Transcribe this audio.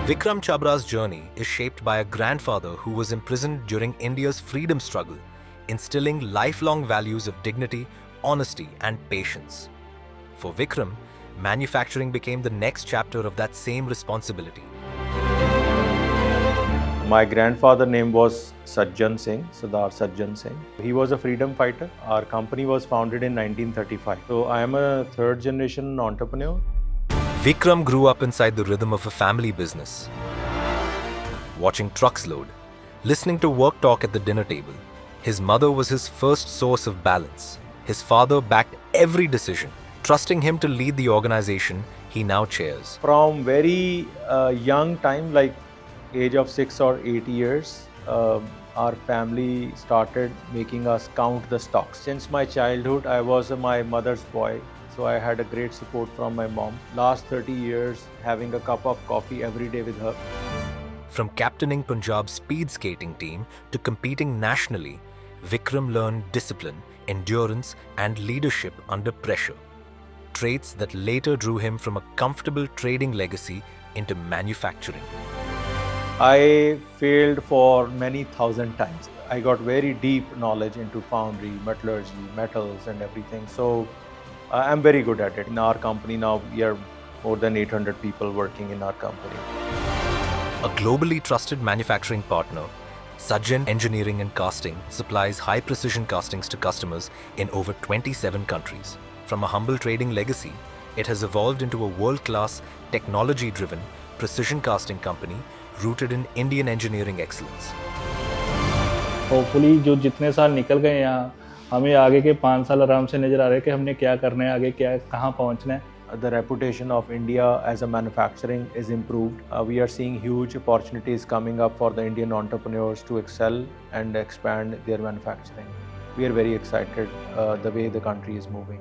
Vikram Chhabra's journey is shaped by a grandfather who was imprisoned during India's freedom struggle, instilling lifelong values of dignity, honesty, and patience. For Vikram, manufacturing became the next chapter of that same responsibility. My grandfather's name was Sardar Sajjan Singh. He was a freedom fighter. Our company was founded in 1935. So I am a third generation entrepreneur. Vikram grew up inside the rhythm of a family business, watching trucks load, listening to work talk at the dinner table. His mother was his first source of balance. His father backed every decision, trusting him to lead the organization he now chairs. From very young time, like age of 6 or 8 years, our family started making us count the stocks. Since my childhood, I was my mother's boy. So I had a great support from my mom. Last 30 years, having a cup of coffee every day with her. From captaining Punjab's speed skating team to competing nationally, Vikram learned discipline, endurance, and leadership under pressure. Traits that later drew him from a comfortable trading legacy into manufacturing. I failed for many thousand times. I got very deep knowledge into foundry, metallurgy, metals and everything. So I'm very good at it. In our company now, we are more than 800 people working in our company. A globally trusted manufacturing partner, Sajjan Engineering and Casting supplies high-precision castings to customers in over 27 countries. From a humble trading legacy, it has evolved into a world-class, technology-driven precision casting company rooted in Indian engineering excellence. Hopefully जो जितने साल निकल गए यहाँ, हमें आगे के 5 साल आराम से नज़र आ रहे हैं कि हमने क्या करना है, आगे क्या कहाँ पहुँचना है. The reputation of India as a manufacturing is improved. We are seeing huge opportunities coming up for the Indian entrepreneurs to excel and expand their manufacturing. We are very excited the way the country is moving.